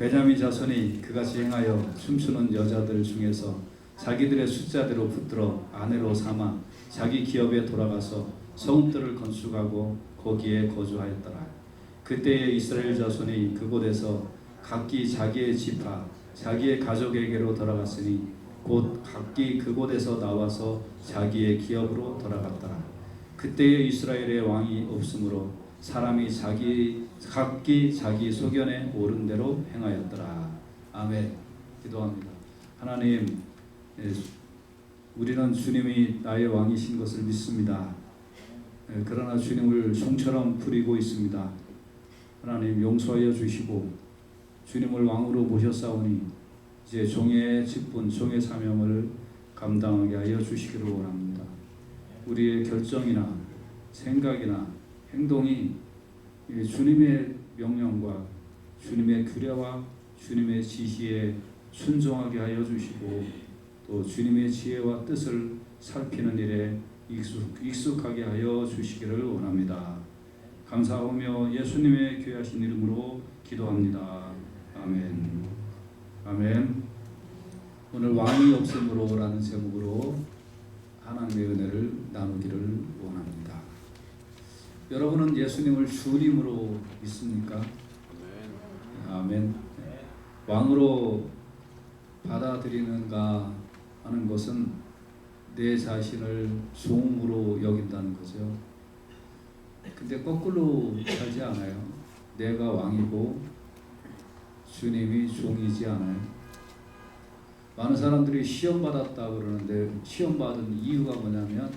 베냐민 자손이 그같이 행하여 춤추는 여자들 중에서 자기들의 숫자대로 붙들어 아내로 삼아 자기 기업에 돌아가서 성읍들을 건축하고 거기에 거주하였더라. 그때에 이스라엘 자손이 그곳에서 각기 자기의 지파 자기의 가족에게로 돌아갔으니 곧 각기 그곳에서 나와서 자기의 기업으로 돌아갔더라. 그때에 이스라엘의 왕이 없으므로 사람이 각기 자기 소견에 옳은 대로 행하였더라. 아멘. 기도합니다. 하나님, 우리는 주님이 나의 왕이신 것을 믿습니다. 그러나 주님을 종처럼 부리고 있습니다. 하나님 용서하여 주시고 주님을 왕으로 모셨사오니 이제 종의 직분, 종의 사명을 감당하게 하여 주시기를 원합니다. 우리의 결정이나 생각이나 행동이 주님의 명령과 주님의 규례와 주님의 지시에 순종하게 하여 주시고 또 주님의 지혜와 뜻을 살피는 일에 익숙하게 하여 주시기를 원합니다. 감사하며 예수님의 귀하신 이름으로 기도합니다. 아멘. 아멘. 오늘 왕이 없음으로 라는 제목으로 하나님의 은혜를 나누기를 원합니다. 여러분은 예수님을 주님으로 믿습니까? 아멘. 왕으로 받아들이는가 하는 것은 내 자신을 종으로 여긴다는 거죠. 근데 거꾸로 살지 않아요. 내가 왕이고 주님이 종이지 않아요. 많은 사람들이 시험 받았다 그러는데 시험 받은 이유가 뭐냐면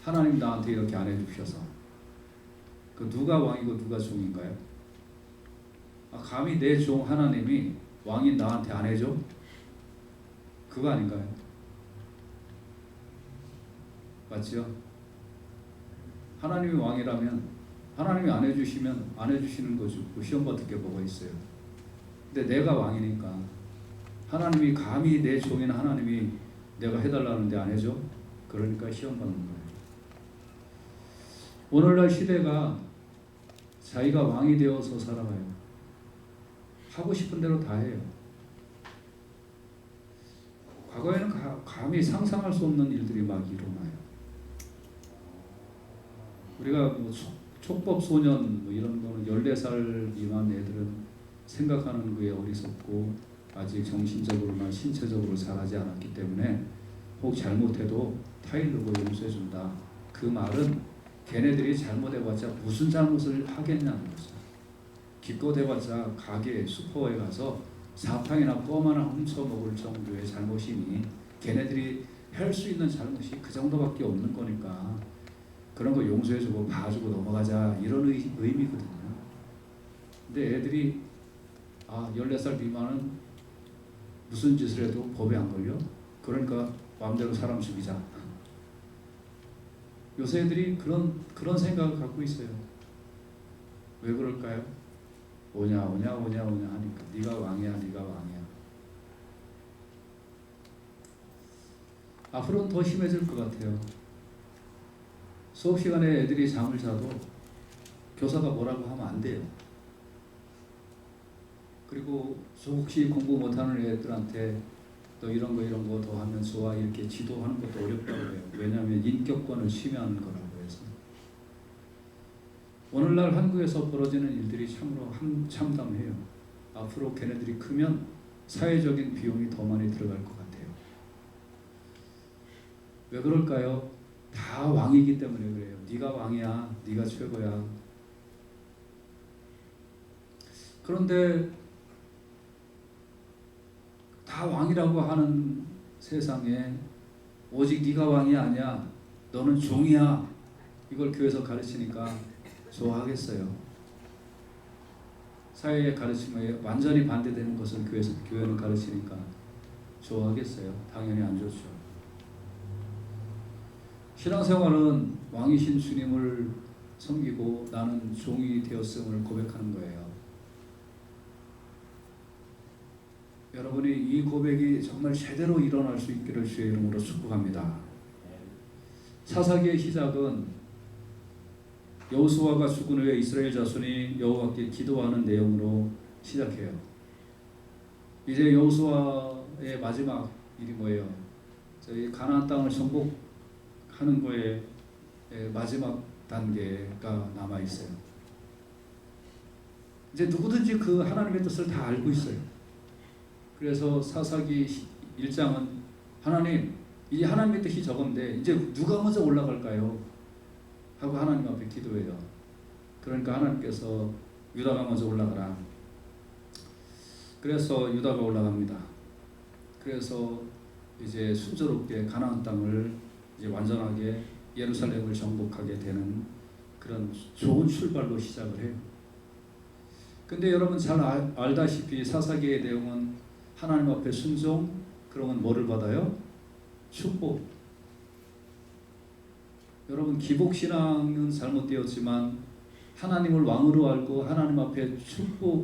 하나님 나한테 이렇게 안 해주셔서. 그 누가 왕이고 누가 종인가요? 감히 내 종 하나님이 왕인 나한테 안 해줘? 그거 아닌가요? 맞죠? 하나님이 왕이라면 하나님이 안 해주시면 안 해주시는 거죠. 시험 받을 게 뭐가 있어요? 근데 내가 왕이니까 하나님이 감히 내 종인 하나님이 내가 해달라는데 안 해줘? 그러니까 시험 받는 거예요. 오늘날 시대가 자기가 왕이 되어서 살아가요. 하고 싶은 대로 다 해요. 과거에는 감히 상상할 수 없는 일들이 막 일어나요. 우리가 뭐 촉법 소년 뭐 이런 거는 14살 미만 애들은 생각하는 그에 어리석고 아직 정신적으로나 신체적으로 자라지 않았기 때문에 혹 잘못해도 타일르고 용서해준다. 그 말은 걔네들이 잘못해봤자 무슨 잘못을 하겠냐는 거죠. 기껏 해봤자 가게 슈퍼에 가서 사탕이나 껌 하나 훔쳐먹을 정도의 잘못이니 걔네들이 할 수 있는 잘못이 그 정도밖에 없는 거니까 그런 거 용서해주고 봐주고 넘어가자 이런 의미거든요. 근데 애들이 14살 미만은 무슨 짓을 해도 법에 안 걸려? 그러니까 마음대로 사람 죽이자. 요새 애들이 그런 생각을 갖고 있어요. 왜 그럴까요? 오냐 하니까 네가 왕이야. 앞으로는 더 심해질 것 같아요. 수업 시간에 애들이 잠을 자도 교사가 뭐라고 하면 안 돼요. 그리고 혹시 공부 못하는 애들한테 또 이런 거 더 하면 좋아 이렇게 지도하는 것도 어렵다고 해요. 왜냐하면 인격권을 침해하는 거라고 해서. 오늘날 한국에서 벌어지는 일들이 참으로 참담해요. 앞으로 걔네들이 크면 사회적인 비용이 더 많이 들어갈 것 같아요. 왜 그럴까요? 다 왕이기 때문에 그래요. 네가 왕이야. 네가 최고야. 그런데 다 왕이라고 하는 세상에 오직 네가 왕이 아니야. 너는 종이야. 이걸 교회에서 가르치니까 좋아하겠어요. 사회의 가르침에 완전히 반대되는 것을 교회는 가르치니까 좋아하겠어요. 당연히 안 좋죠. 신앙생활은 왕이신 주님을 섬기고 나는 종이 되었음을 고백하는 거예요. 여러분이 이 고백이 정말 제대로 일어날 수 있기를 주의 이름으로 축복합니다. 사사기의 시작은 여호수아가 죽은 후에 이스라엘 자손이 여호와께 기도하는 내용으로 시작해요. 이제 여호수아의 마지막 일이 뭐예요? 저희 가나안 땅을 정복하는 거에 마지막 단계가 남아 있어요. 이제 누구든지 그 하나님의 뜻을 다 알고 있어요. 그래서 사사기 1장은 하나님, 이 하나님의 뜻이 저건데 이제 누가 먼저 올라갈까요? 하고 하나님 앞에 기도해요. 그러니까 하나님께서 유다가 먼저 올라가라. 그래서 유다가 올라갑니다. 그래서 이제 순조롭게 가나안 땅을 이제 완전하게 예루살렘을 정복하게 되는 그런 좋은 출발로 시작을 해요. 근데 여러분 잘 알다시피 사사기의 내용은 하나님 앞에 순종, 그러면 뭐를 받아요? 축복. 여러분 기복신앙은 잘못되었지만 하나님을 왕으로 알고 하나님 앞에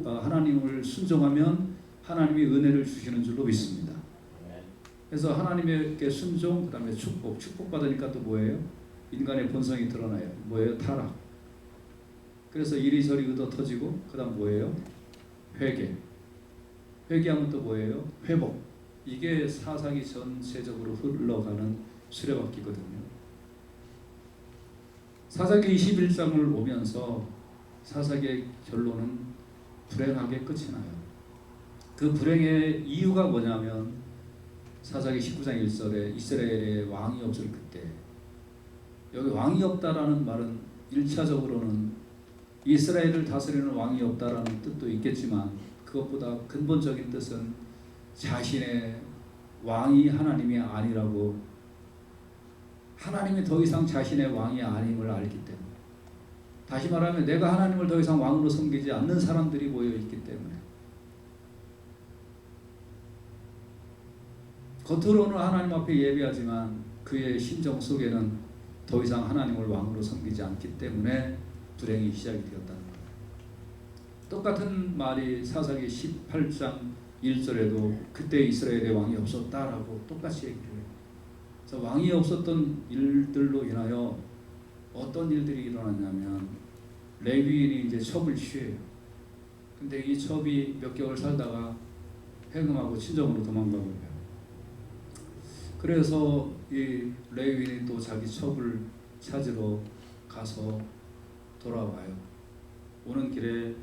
하나님을 순종하면 하나님이 은혜를 주시는 줄로 믿습니다. 그래서 하나님께 순종, 그 다음에 축복 받으니까 또 뭐예요? 인간의 본성이 드러나요. 뭐예요? 타락. 그래서 이리저리 의도 터지고, 그 다음 뭐예요? 회개하면 또 뭐예요? 회복. 이게 사사기 전체적으로 흘러가는 수레바퀴거든요. 사사기 21장을 오면서 사사기의 결론은 불행하게 끝이 나요. 그 불행의 이유가 뭐냐면 사사기 19장 1절에 이스라엘에 왕이 없을 그때, 여기 왕이 없다라는 말은 1차적으로는 이스라엘을 다스리는 왕이 없다라는 뜻도 있겠지만 그것보다 근본적인 뜻은 자신의 왕이 하나님이 아니라고, 하나님이 더 이상 자신의 왕이 아님을 알기 때문에, 다시 말하면 내가 하나님을 더 이상 왕으로 섬기지 않는 사람들이 모여있기 때문에, 겉으로는 하나님 앞에 예배하지만 그의 심정 속에는 더 이상 하나님을 왕으로 섬기지 않기 때문에 불행이 시작이 되었다는 거예요. 똑같은 말이 사사기 18장 1절에도 그때 이스라엘에 왕이 없었다라고 똑같이 얘기를 해요. 그래서 왕이 없었던 일들로 인하여 어떤 일들이 일어났냐면 레위인이 이제 첩을 취해요. 근데 이 첩이 몇 개월 살다가 해금하고 친정으로 도망가고 해요. 그래서 이 레위인이 또 자기 첩을 찾으러 가서 돌아와요. 오는 길에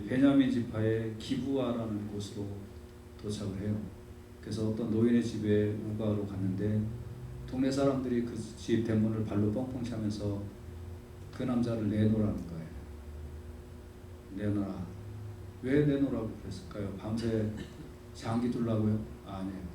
베냐민 지파의 기브아라는 곳으로 도착을 해요. 그래서 어떤 노인의 집에 우가로 갔는데 동네 사람들이 그 집 대문을 발로 뻥뻥 차면서 그 남자를 내놓으라는 거예요. 내놔라. 왜 내놓으라고 그랬을까요? 밤새 장기 둘라고요? 아니에요.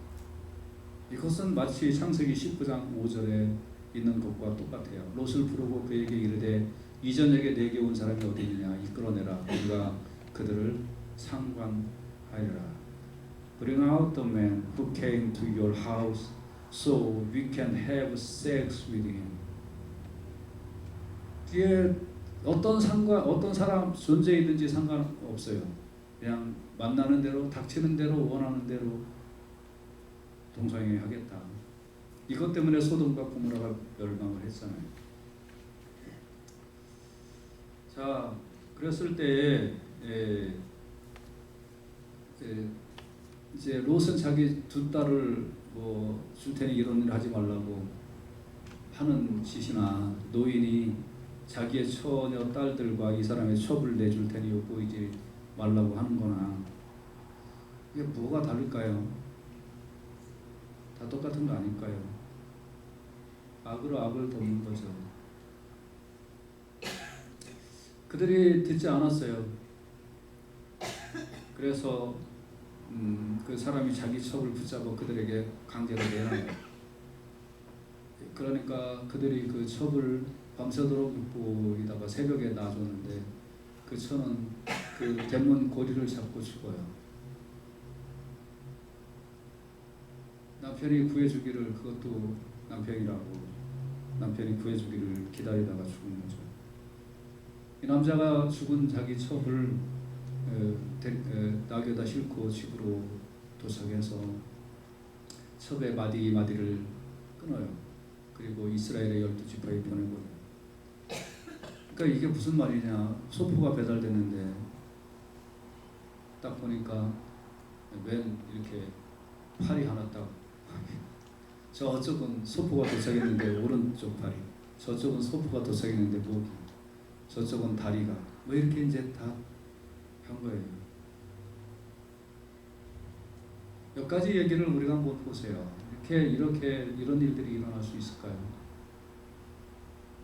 이것은 마치 창세기 19장 5절에 있는 것과 똑같아요. 롯을 부르고 그에게 이르되 이전에게 내게 온 사람이 어디 있느냐 이끌어내라. 우리가 그들을 상관하리라. Bring out the man who came to your house so we can have sex with him. 뒤에 어떤 사람 존재이든지 상관없어요. 그냥 만나는 대로, 닥치는 대로, 원하는 대로 동성애 하겠다. 이것 때문에 소돔과 고모라가 멸망을 했잖아요. 자, 그랬을 때에 이제 롯은 자기 두 딸을 뭐 줄 테니 이런 일 하지 말라고 하는 짓이나, 노인이 자기의 처녀 딸들과 이 사람의 첩을 내줄 테니 엿보이지 말라고 하는 거나, 이게 뭐가 다를까요? 다 똑같은 거 아닐까요? 악으로 악을 돕는 거죠. 그들이 듣지 않았어요. 그래서 그 사람이 자기 첩을 붙잡아 그들에게 강제로 내놔요. 그러니까 그들이 그 첩을 밤새도록 엿보이다가 새벽에 놔줬는데 그 처는 그 대문 고리를 잡고 죽어요. 남편이 구해주기를, 그것도 남편이 구해주기를 기다리다가 죽은 거죠. 이 남자가 죽은 자기 첩을 낙에다 싣고 집으로 도착해서 첩의 마디를 끊어요. 그리고 이스라엘의 12지파에 보내버려요. 그러니까 이게 무슨 말이냐, 소포가 배달됐는데 딱 보니까 맨 이렇게 팔이 하나 딱 저쪽은 소포가 도착했는데 오른쪽 팔이, 저쪽은 소포가 도착했는데 목이, 저쪽은 다리가 뭐 이렇게 이제 다 한 거예요. 몇 가지 얘기를 우리가 한번 보세요. 이렇게 이런 일들이 일어날 수 있을까요?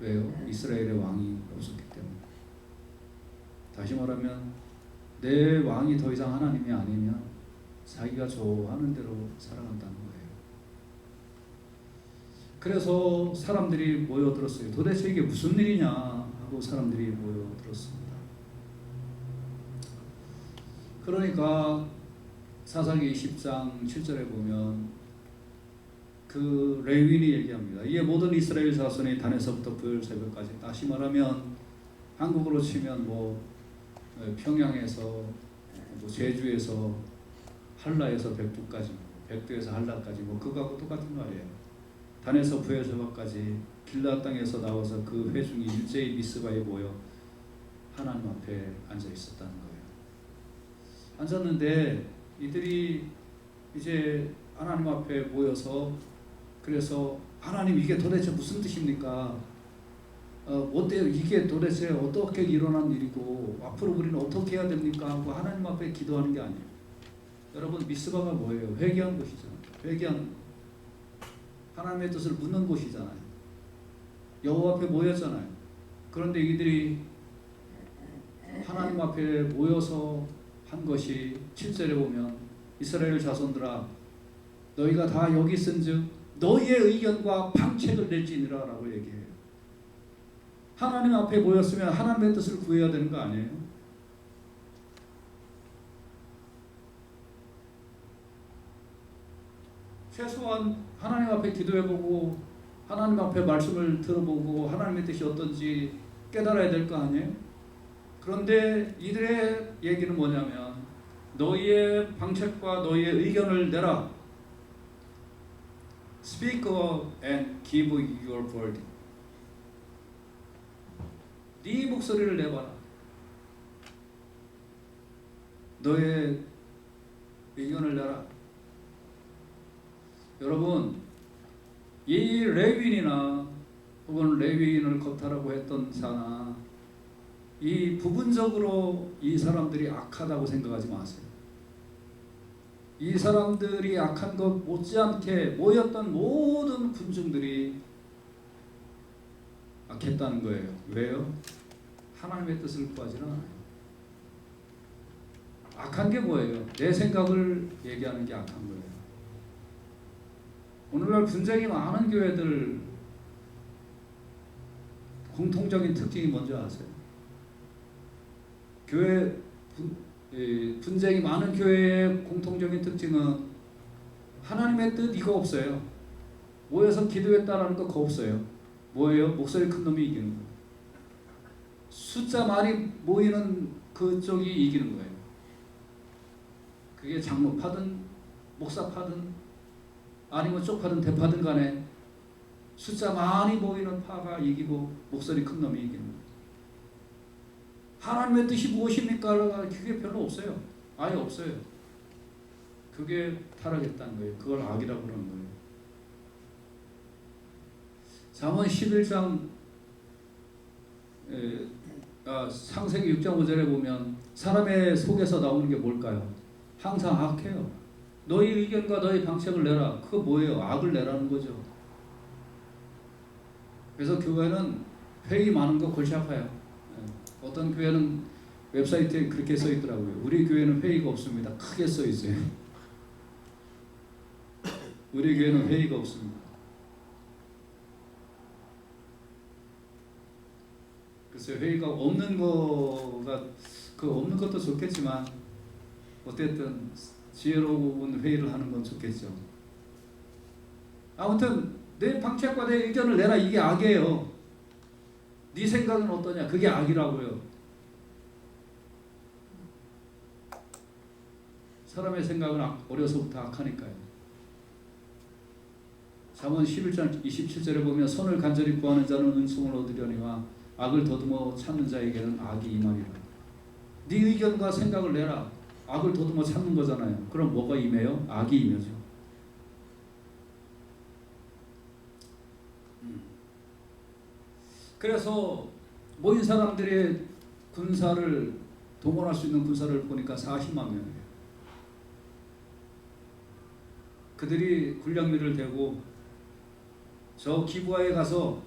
왜요? 이스라엘의 왕이 없었기 때문에. 다시 말하면 내 왕이 더 이상 하나님이 아니면 자기가 좋아하는 대로 살아간다는 거예요. 그래서 사람들이 모여들었어요. 도대체 이게 무슨 일이냐 하고 사람들이 모여들었습니다. 그러니까 사사기 20장 7절에 보면 그 레위인이 얘기합니다. 이에 모든 이스라엘 자손이 단에서부터 부엘세바까지, 다시 말하면 한국으로 치면 뭐 평양에서 뭐 제주에서 한라에서 백두까지, 백두에서 한라까지 뭐 그거하고 똑같은 말이에요. 단에서 부엘세바까지 길라 땅에서 나와서 그 회중이 일제히 미스바에 모여 하나님 앞에 앉아 있었다는 거예요. 앉았는데 이들이 이제 하나님 앞에 모여서, 그래서 하나님 이게 도대체 무슨 뜻입니까? 어때요? 이게 도대체 어떻게 일어난 일이고 앞으로 우리는 어떻게 해야 됩니까? 하고 하나님 앞에 기도하는 게 아니에요. 여러분, 미스바가 뭐예요? 회개한 곳이잖아요. 회개한, 하나님의 뜻을 묻는 곳이잖아요. 여호와 앞에 모였잖아요. 그런데 이들이 하나님 앞에 모여서 한 것이 7절에 보면 이스라엘 자손들아 너희가 다 여기 있은즉 너희의 의견과 방책을 낼지니라 라고 얘기해요. 하나님 앞에 모였으면 하나님의 뜻을 구해야 되는 거 아니에요? 최소한 하나님 앞에 기도해보고 하나님 앞에 말씀을 들어보고 하나님의 뜻이 어떤지 깨달아야 될 거 아니에요? 그런데 이들의 얘기는 뭐냐면 너희의 방책과 너희의 의견을 내라. Speak and give your word. 네 목소리를 내봐라. 너의 의견을 내라. 여러분, 이 레위인이나 혹은 레위인을 거타라고 했던 자나 이 부분적으로 이 사람들이 악하다고 생각하지 마세요. 이 사람들이 악한 것 못지않게 모였던 모든 군중들이 악했다는 거예요. 왜요? 하나님의 뜻을 구하지 않아요. 악한 게 뭐예요? 내 생각을 얘기하는 게 악한 거예요. 오늘날 분쟁이 많은 교회들 공통적인 특징이 뭔지 아세요? 교회 분쟁이 많은 교회의 공통적인 특징은 하나님의 뜻 이거 없어요. 모여서 기도했다라는 거 그거 없어요. 뭐예요? 목소리 큰 놈이 이기는 거예요. 숫자 많이 모이는 그쪽이 이기는 거예요. 그게 장로파든 목사파든 아니면 쪽파든 대파든 간에 숫자 많이 모이는 파가 이기고 목소리 큰 놈이 이기는 거예요. 하나님의 뜻이 무엇입니까? 그게 별로 없어요. 아예 없어요. 그게 타락했다는 거예요. 그걸 악이라고 그러는 거예요. 잠언 11장 창세기 6장 5절에 보면 사람의 속에서 나오는 게 뭘까요? 항상 악해요. 너희 의견과 너희 방책을 내라. 그거 뭐예요? 악을 내라는 거죠. 그래서 교회는 회의 많은 거 골치 아파요. 어떤 교회는 웹사이트에 그렇게 써 있더라고요. 우리 교회는 회의가 없습니다. 크게 써 있어요. 우리 교회는 회의가 없습니다. 글쎄요, 회의가 없는 거가 없는 것도 좋겠지만 어쨌든 지혜로운 회의를 하는 건 좋겠죠. 아무튼 내 방책과 내 의견을 내라. 이게 악이에요. 네 생각은 어떠냐? 그게 악이라고요. 사람의 생각은 어려서부터 악하니까요. 잠언 11장 27절에 보면 손을 간절히 구하는 자는 은총을 얻으려니와 악을 더듬어 찾는 자에게는 악이 임하리라. 네 의견과 생각을 내라. 악을 더듬어 찾는 거잖아요. 그럼 뭐가 임해요? 악이 임해죠. 그래서 모인 사람들의 군사를 동원할 수 있는 군사를 보니까 40만 명이에요. 그들이 군량미를 대고 저 기브아에 가서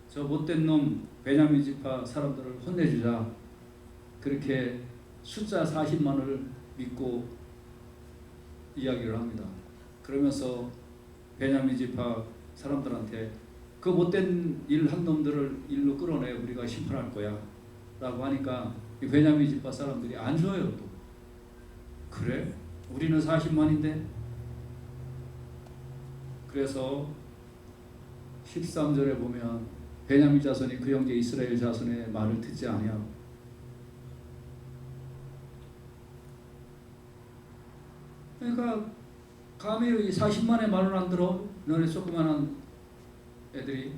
저 못된 놈 베냐민 지파 사람들을 혼내주자. 그렇게 숫자 40만을 믿고 이야기를 합니다. 그러면서 베냐민 지파 사람들한테 그 못된 일 한 놈들을 일로 끌어내 우리가 심판할 거야 라고 하니까 이 베냐민 지파 사람들이 안 줘요. 또 그래? 우리는 40만인데? 그래서 13절에 보면 베냐민 자손이 그 형제 이스라엘 자손의 말을 듣지 아니하고 그러니까 감히 이 40만의 말을 안 들어. 너네 조그만한 애들이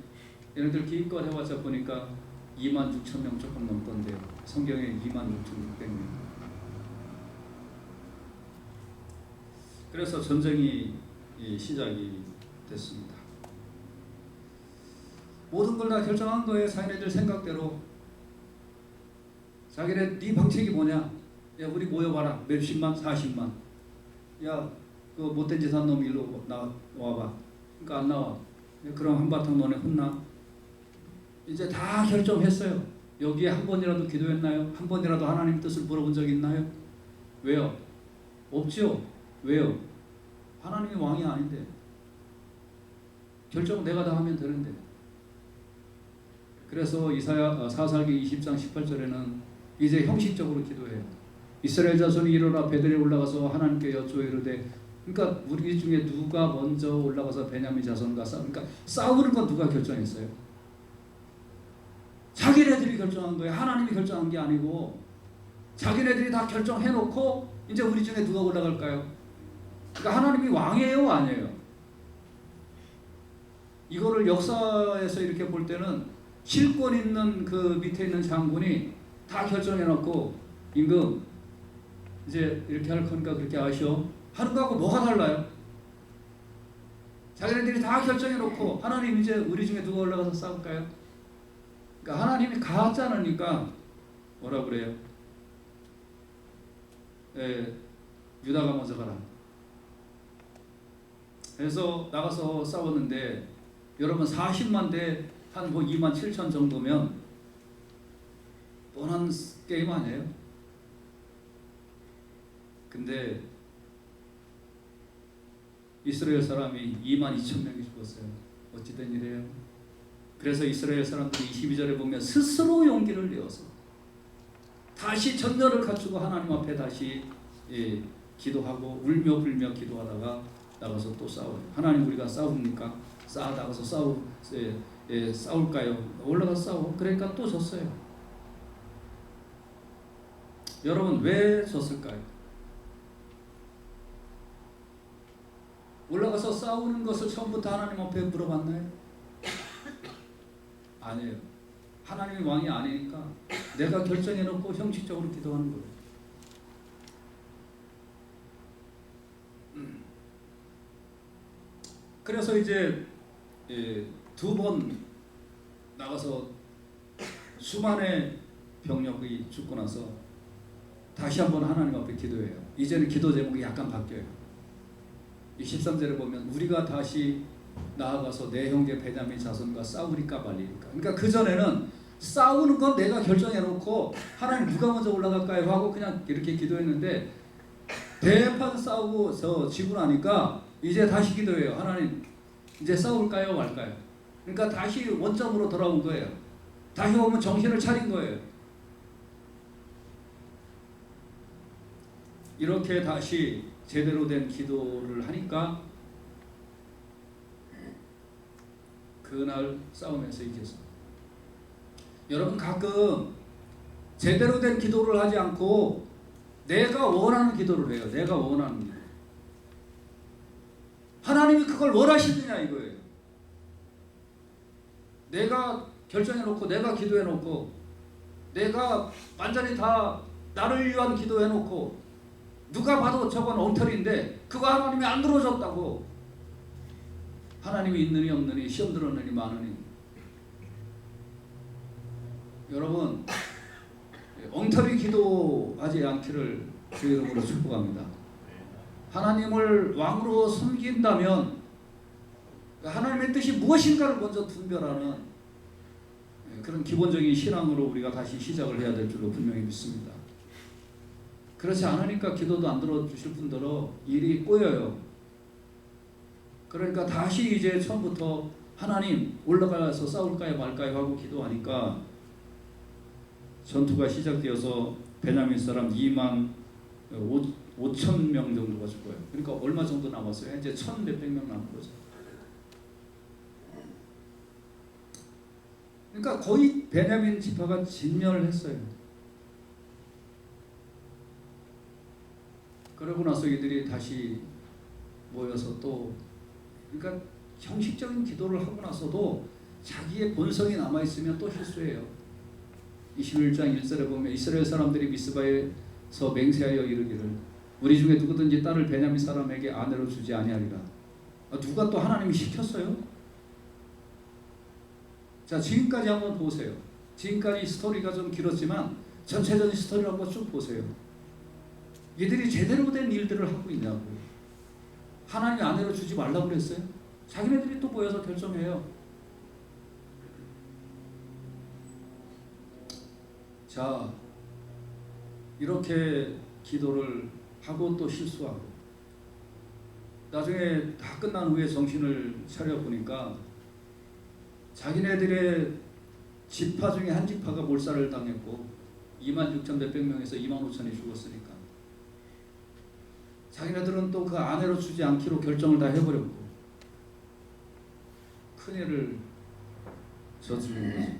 얘네들 기껏 해봤자 보니까 26,000명 조금 넘던데요. 성경에 26,600명. 그래서 전쟁이 시작이 됐습니다. 모든 걸 다 결정한 거예요. 자기네들 생각대로. 자기네 네 방책이 뭐냐? 야 우리 모여봐라. 몇십만? 40만. 야 그 못된 짓 한 놈 일로 나와봐. 그러니까 안 나와. 그럼 한바탕 너네 혼나. 이제 다 결정했어요. 여기에 한 번이라도 기도했나요? 한 번이라도 하나님 뜻을 물어본 적 있나요? 왜요? 없죠. 왜요? 하나님이 왕이 아닌데. 결정 내가 다 하면 되는데. 그래서 이사야 사사기 20장 18절에는 이제 형식적으로 기도해요. 이스라엘 자손이 일어나 베델에 올라가서 하나님께 여쭈어 이르되, 그러니까 우리 중에 누가 먼저 올라가서 베냐민 자손과 그러니까 싸우는 건 누가 결정했어요? 자기네들이 결정한 거예요. 하나님이 결정한 게 아니고 자기네들이 다 결정해놓고 이제 우리 중에 누가 올라갈까요? 그러니까 하나님이 왕이에요, 아니에요? 이거를 역사에서 이렇게 볼 때는 실권 있는 그 밑에 있는 장군이 다 결정해놓고 임금 이제 이렇게 할 거니까 그렇게 하시오 하는 거하고 뭐가 달라요? 자기네들이 다 결정해놓고 하나님 이제 우리 중에 누가 올라가서 싸울까요? 그러니까 하나님이 가지 않으니까 뭐라 그래요? 유다가 먼저 가라. 그래서 나가서 싸웠는데 여러분 40만 대 한 뭐 27,000 정도면 뻔한 게임 아니에요? 근데 이스라엘 사람이 22,000명이 죽었어요. 어찌 된 일이에요? 그래서 이스라엘 사람들이 22절에 보면 스스로 용기를 내어서 다시 전열을 갖추고 하나님 앞에 다시 기도하고 울며 불며 기도하다가 나가서 또 싸워요. 하나님 우리가 싸웁니까? 나가서 싸울까요? 올라가서 싸워. 그러니까 또 졌어요. 여러분 왜 졌을까요? 올라가서 싸우는 것을 처음부터 하나님 앞에 물어봤나요? 아니에요. 하나님이 왕이 아니니까 내가 결정해놓고 형식적으로 기도하는 거예요. 그래서 이제 2번 나가서 수만의 병력이 죽고 나서 다시 한번 하나님 앞에 기도해요. 이제는 기도 제목이 약간 바뀌어요. 13절에 보면 우리가 다시 나아가서 내 형제 베냐민 자손과 싸우리까 말리리까. 그러니까 그전에는 싸우는 건 내가 결정해놓고 하나님 누가 먼저 올라갈까요? 하고 그냥 이렇게 기도했는데 대판 싸우고 지고 나니까 이제 다시 기도해요. 하나님 이제 싸울까요? 말까요? 그러니까 다시 원점으로 돌아온 거예요. 다시 오면 정신을 차린 거예요. 이렇게 다시 제대로 된 기도를 하니까 그날 싸우면서 이겼어요. 여러분 가끔 제대로 된 기도를 하지 않고 내가 원하는 기도를 해요. 내가 원하는 기도. 하나님이 그걸 원하시느냐 이거예요. 내가 결정해놓고 내가 기도해놓고 내가 완전히 다 나를 위한 기도해놓고 누가 봐도 저건 엉터리인데 그거 하나님이 안 들어줬다고. 하나님이 있느니 없느니 시험 들었느니 마느니. 여러분 엉터리 기도하지 않기를 주의 이름으로 축복합니다. 하나님을 왕으로 섬긴다면 하나님의 뜻이 무엇인가를 먼저 분별하는 그런 기본적인 신앙으로 우리가 다시 시작을 해야 될 줄로 분명히 믿습니다. 그렇지 않으니까 기도도 안 들어주실 분들은 일이 꼬여요. 그러니까 다시 이제 처음부터 하나님 올라가서 싸울까요 말까요 하고 기도하니까 전투가 시작되어서 베냐민 사람 2만 5천 명 정도가 죽어요. 그러니까 얼마 정도 남았어요? 이제 1,000 몇백 명 남은 거죠. 그러니까 거의 베냐민 지파가 진멸했어요. 그러고 나서 이들이 다시 모여서 또 그러니까 형식적인 기도를 하고 나서도 자기의 본성이 남아있으면 또 실수해요. 21장 1절에 보면 이스라엘 사람들이 미스바에서 맹세하여 이르기를 우리 중에 누구든지 딸을 베냐민 사람에게 아내로 주지 아니하리라. 누가 또 하나님이 시켰어요? 자, 지금까지 한번 보세요. 지금까지 스토리가 좀 길었지만 전체적인 스토리를 한번 쭉 보세요. 이들이 제대로 된 일들을 하고 있냐고. 하나님이 아내로 주지 말라고 그랬어요? 자기네들이 또 모여서 결정해요. 자, 이렇게 기도를 하고 또 실수하고 나중에 다 끝난 후에 정신을 차려보니까 자기네들의 지파 중에 한 지파가 몰살을 당했고 26,000 몇백 명에서 25,000이 죽었으니까 자기네들은 또 그 아내로 주지 않기로 결정을 다 해버렸고 큰일을 저지른 거지.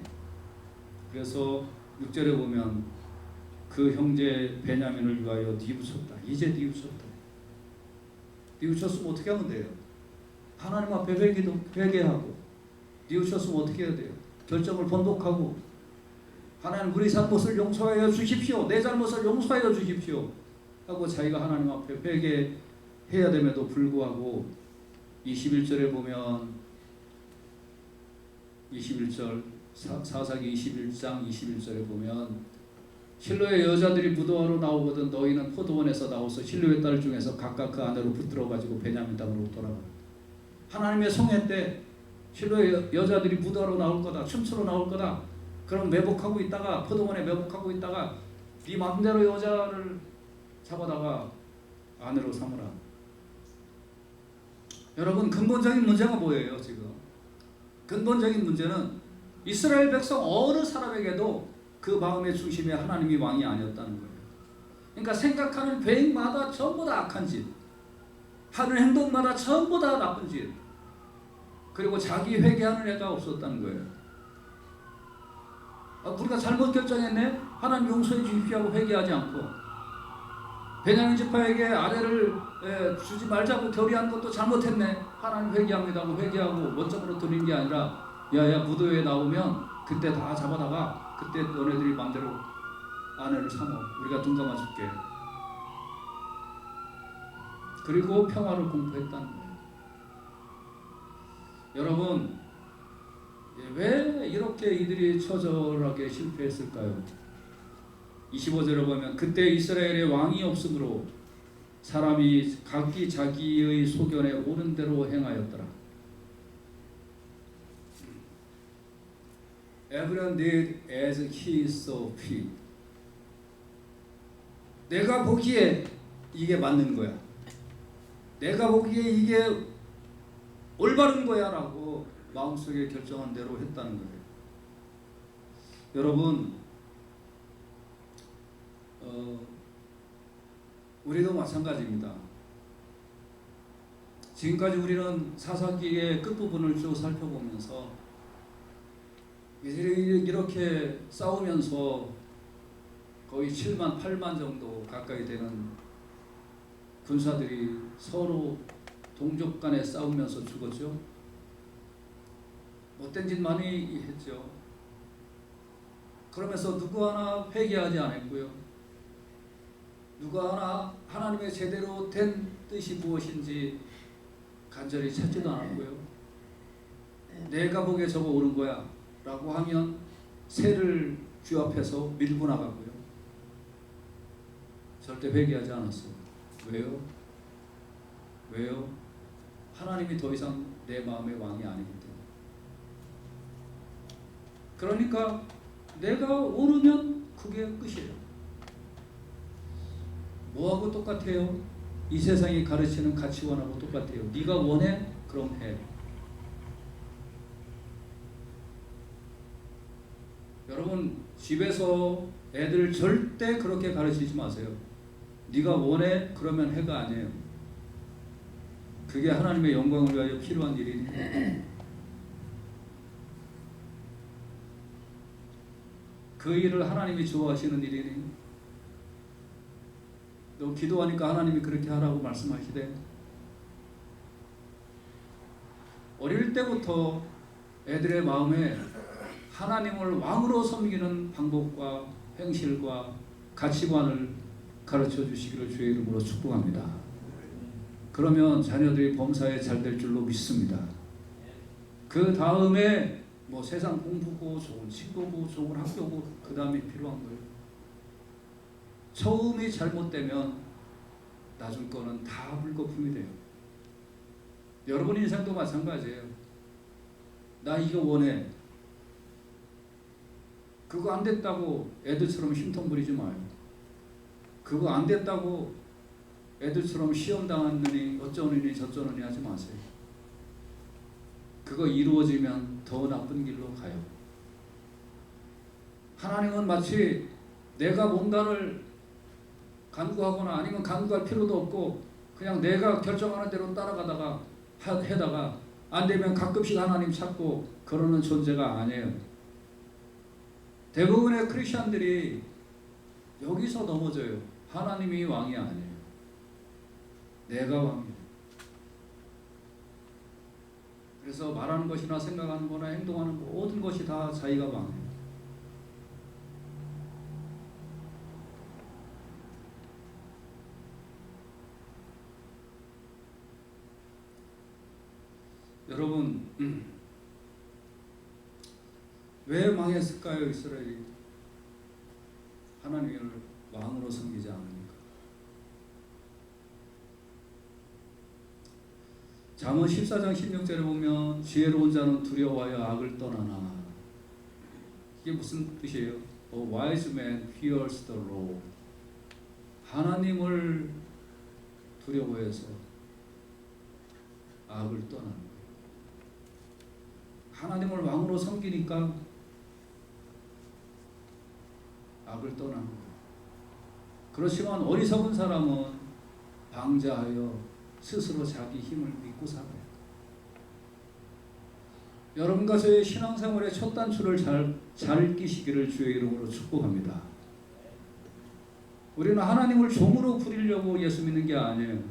그래서 6절에 보면 그 형제 베냐민을 위하여 뉘우쳤다. 이제 뉘우쳤다. 뉘우쳤으면 어떻게 하면 돼요? 하나님 앞에 회개하고 뉘우쳤으면 어떻게 해야 돼요? 결정을 번복하고 하나님 우리 잘못을 용서하여 주십시오. 내 잘못을 용서하여 주십시오. 하고 자기가 하나님 앞에 회개해야 됨에도 불구하고 21절에 보면 21절 사사기 21장 21절에 보면 실로의 여자들이 무도하러 나오거든 너희는 포도원에서 나와서 실로의 딸 중에서 각각 그 안으로 붙들어 가지고 베냐민 땅으로 돌아가. 하나님의 성회 때 실로의 여자들이 무도하러 나올 거다. 춤추러 나올 거다. 그럼 매복하고 있다가 포도원에 매복하고 있다가 네 마음대로 여자를 잡아다가 아내로 삼으라. 여러분 근본적인 문제가 뭐예요 지금? 근본적인 문제는 이스라엘 백성 어느 사람에게도 그 마음의 중심에 하나님이 왕이 아니었다는 거예요. 그러니까 생각하는 계획마다 전부 다 악한 짓, 하는 행동마다 전부 다 나쁜 짓, 그리고 자기 회개하는 애가 없었다는 거예요. 우리가 잘못 결정했네? 하나님 용서해 주십시오 하고 회개하지 않고 베냐민 지파에게 아내를 주지 말자고 결의한 것도 잘못했네. 하나님 회개합니다 하고 회개하고 원점으로 드리는 게 아니라 야야 무도에 나오면 그때 다 잡아다가 그때 너네들이 마음대로 아내를 삼어 우리가 눈 감아줄게. 그리고 평화를 공포했다는 거예요. 여러분 왜 이렇게 이들이 처절하게 실패했을까요? 25절에 보면 그때 이스라엘의 왕이 없으므로 사람이 각기 자기의 소견에 오른 대로 행하였더라. Everyone did as he saw fit. 내가 보기에 이게 맞는 거야. 내가 보기에 이게 올바른 거야 라고 마음속에 결정한 대로 했다는 거예요. 여러분 우리도 마찬가지입니다. 지금까지 우리는 사사기의 끝부분을 쭉 살펴보면서 이들이 이렇게 싸우면서 거의 7만 8만 정도 가까이 되는 군사들이 서로 동족 간에 싸우면서 죽었죠. 못된 짓 많이 했죠. 그러면서 누구 하나 회개하지 않았고요. 누가 하나님의 제대로 된 뜻이 무엇인지 간절히 찾지도 않았고요. 내가 보기에 저거 옳은 거야 라고 하면 새를 귀 앞에서 밀고 나가고요. 절대 회개하지 않았어요. 왜요? 왜요? 하나님이 더 이상 내 마음의 왕이 아니기 때문에. 그러니까 내가 오르면 그게 끝이에요. 뭐하고 똑같아요? 이 세상이 가르치는 가치관하고 똑같아요. 네가 원해? 그럼 해. 여러분 집에서 애들 절대 그렇게 가르치지 마세요. 네가 원해? 그러면 해가 아니에요. 그게 하나님의 영광을 위하여 필요한 일이니 그 일을 하나님이 좋아하시는 일이니 너 기도하니까 하나님이 그렇게 하라고 말씀하시되 어릴 때부터 애들의 마음에 하나님을 왕으로 섬기는 방법과 행실과 가치관을 가르쳐 주시기를 주의 이름으로 축복합니다. 그러면 자녀들이 범사에 잘 될 줄로 믿습니다. 그 다음에 뭐 세상 공부고 좋은 친구고 좋은 학교고 그 다음에 필요한 거예요. 처음이 잘못되면 나중 거는 다 물거품이 돼요. 여러분 인생도 마찬가지예요. 나 이거 원해. 그거 안 됐다고 애들처럼 힘통 부리지 마요. 그거 안 됐다고 애들처럼 시험 당하느니 어쩌느니 저쩌느니 하지 마세요. 그거 이루어지면 더 나쁜 길로 가요. 하나님은 마치 내가 뭔가를 간구하거나 아니면 간구할 필요도 없고 그냥 내가 결정하는 대로 따라가다가 해다가 안 되면 가끔씩 하나님 찾고 그러는 존재가 아니에요. 대부분의 크리스천들이 여기서 넘어져요. 하나님이 왕이 아니에요. 내가 왕이에요. 그래서 말하는 것이나 생각하는 거나 행동하는 모든 것이 다 자기가 왕이에요. 여러분 왜 망했을까요? 이스라엘이 하나님을 왕으로 섬기지 않으니까. 잠언 14장 16절에 보면 지혜로운 자는 두려워하여 악을 떠나나. 이게 무슨 뜻이에요? A wise man fears the Lord. 하나님을 두려워해서 악을 떠나는 거예요. 하나님을 왕으로 섬기니까 악을 떠나는 거예요. 그렇지만 어리석은 사람은 방자하여 스스로 자기 힘을 믿고 살아요. 여러분과 저의 신앙생활의 첫 단추를 잘 끼시기를 주의 이름으로 축복합니다. 우리는 하나님을 종으로 부리려고 예수 믿는 게 아니에요.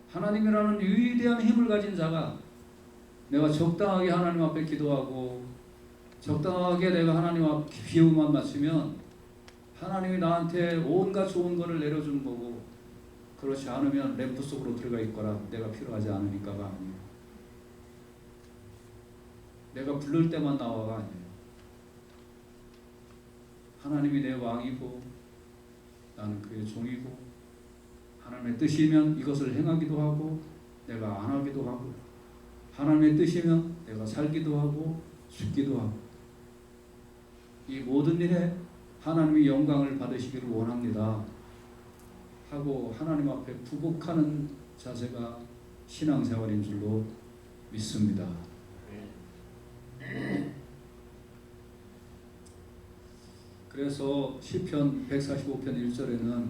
하나님이라는 위대한 힘을 가진 자가 내가 적당하게 하나님 앞에 기도하고 적당하게 내가 하나님 앞 비유만 맞추면 하나님이 나한테 온갖 좋은 거를 내려준 거고, 그렇지 않으면 램프 속으로 들어가 있거나 내가 필요하지 않으니까가 아니에요. 내가 부를 때만 나와가 아니에요. 하나님이 내 왕이고 나는 그의 종이고 하나님의 뜻이면 이것을 행하기도 하고 내가 안 하기도 하고, 하나님의 뜻이면 내가 살기도 하고 죽기도 하고, 이 모든 일에 하나님이 영광을 받으시기를 원합니다 하고 하나님 앞에 부복하는 자세가 신앙생활인 줄로 믿습니다. 그래서 시편 145편 1절에는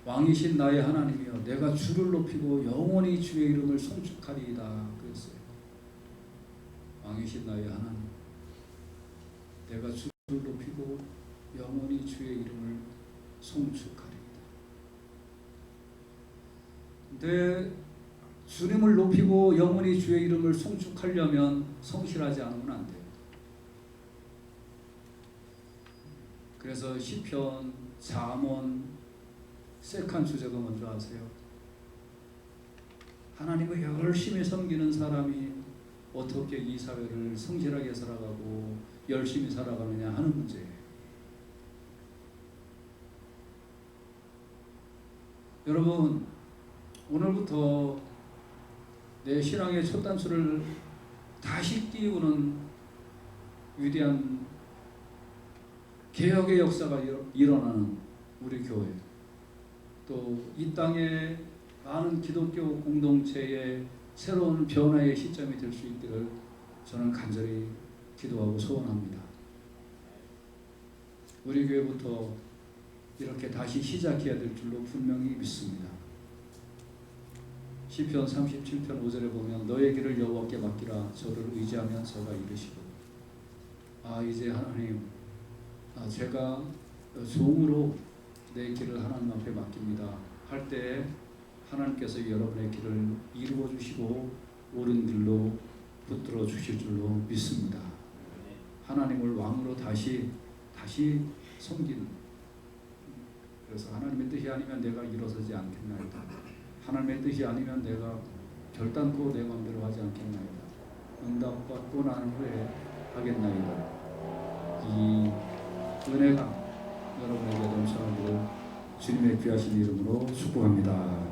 왕이신 나의 하나님이여 내가 주를 높이고 영원히 주의 이름을 송축하리이다 그랬어요. 왕이신 나의 하나님, 내가 주를 높이고 영원히 주의 이름을 송축하리이다. 근데 주님을 높이고 영원히 주의 이름을 송축하려면 성실하지 않으면 안 돼요. 그래서 시편, 잠언, 세칸 주제가 뭔지 아세요? 하나님을 열심히 섬기는 사람이 어떻게 이 사회를 성실하게 살아가고 열심히 살아가느냐 하는 문제예요. 여러분, 오늘부터 내 신앙의 첫 단추를 다시 띄우는 위대한 개혁의 역사가 일어나는 우리 교회, 또 이 땅에 많은 기독교 공동체의 새로운 변화의 시점이 될 수 있기를 저는 간절히 기도하고 소원합니다. 우리 교회부터 이렇게 다시 시작해야 될 줄로 분명히 믿습니다. 시편 37편 5절에 보면 너의 길을 여호와께 맡기라 저를 의지하면 저가 이르시고, 이제 하나님, 제가 종으로 내 길을 하나님 앞에 맡깁니다 할 때 하나님께서 여러분의 길을 이루어 주시고 옳은 길로 붙들어 주실 줄로 믿습니다. 하나님을 왕으로 다시 섬기는, 그래서 하나님의 뜻이 아니면 내가 일어서지 않겠나이다. 하나님의 뜻이 아니면 내가 결단코 내 마음대로 하지 않겠나이다. 응답받고 난 후에 하겠나이다. 이 은혜가 여러분에게 넘쳐나기를 주님의 귀하신 이름으로 축복합니다.